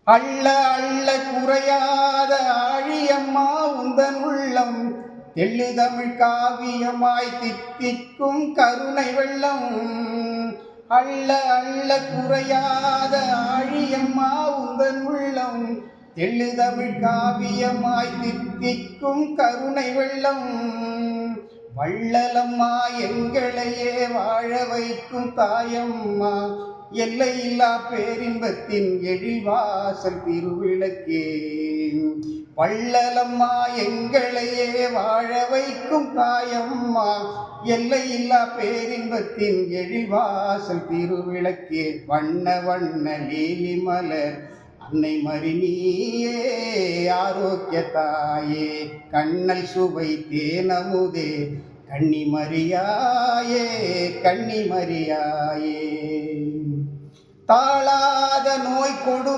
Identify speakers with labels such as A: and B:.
A: அள்ள அள்ள குறையாத ஆழியம்மா உந்தன் உள்ளம் தெள்ளு தமிழ் காவியமாய் தித்திக்கும் கருணை வெள்ளம். அள்ள அள்ள குறையாத ஆழியம்மா உந்தன் உள்ளம் தெள்ளு தமிழ் காவியமாய் தித்திக்கும் கருணை வெள்ளம். வள்ளலம்மா எங்களையே வாழ வைக்கும் தாயம்மா எல்லையில்லா பேரின்பத்தின் எழில்வாசல் திருவிளக்கே. வள்ளலம்மா எங்களையே வாழ வைக்கும் தாயம்மா எல்லையில்லா பேரின்பத்தின் எழில்வாசல் திருவிளக்கே. வண்ண வண்ண லீலி மலர் அன்னை மரினியே ஆரோக்கிய தாயே கண்ணல் சுவை தேனமுதே கன்னிமரியாயே கன்னிமரியாயே. தாழாத நோய் கொடுமை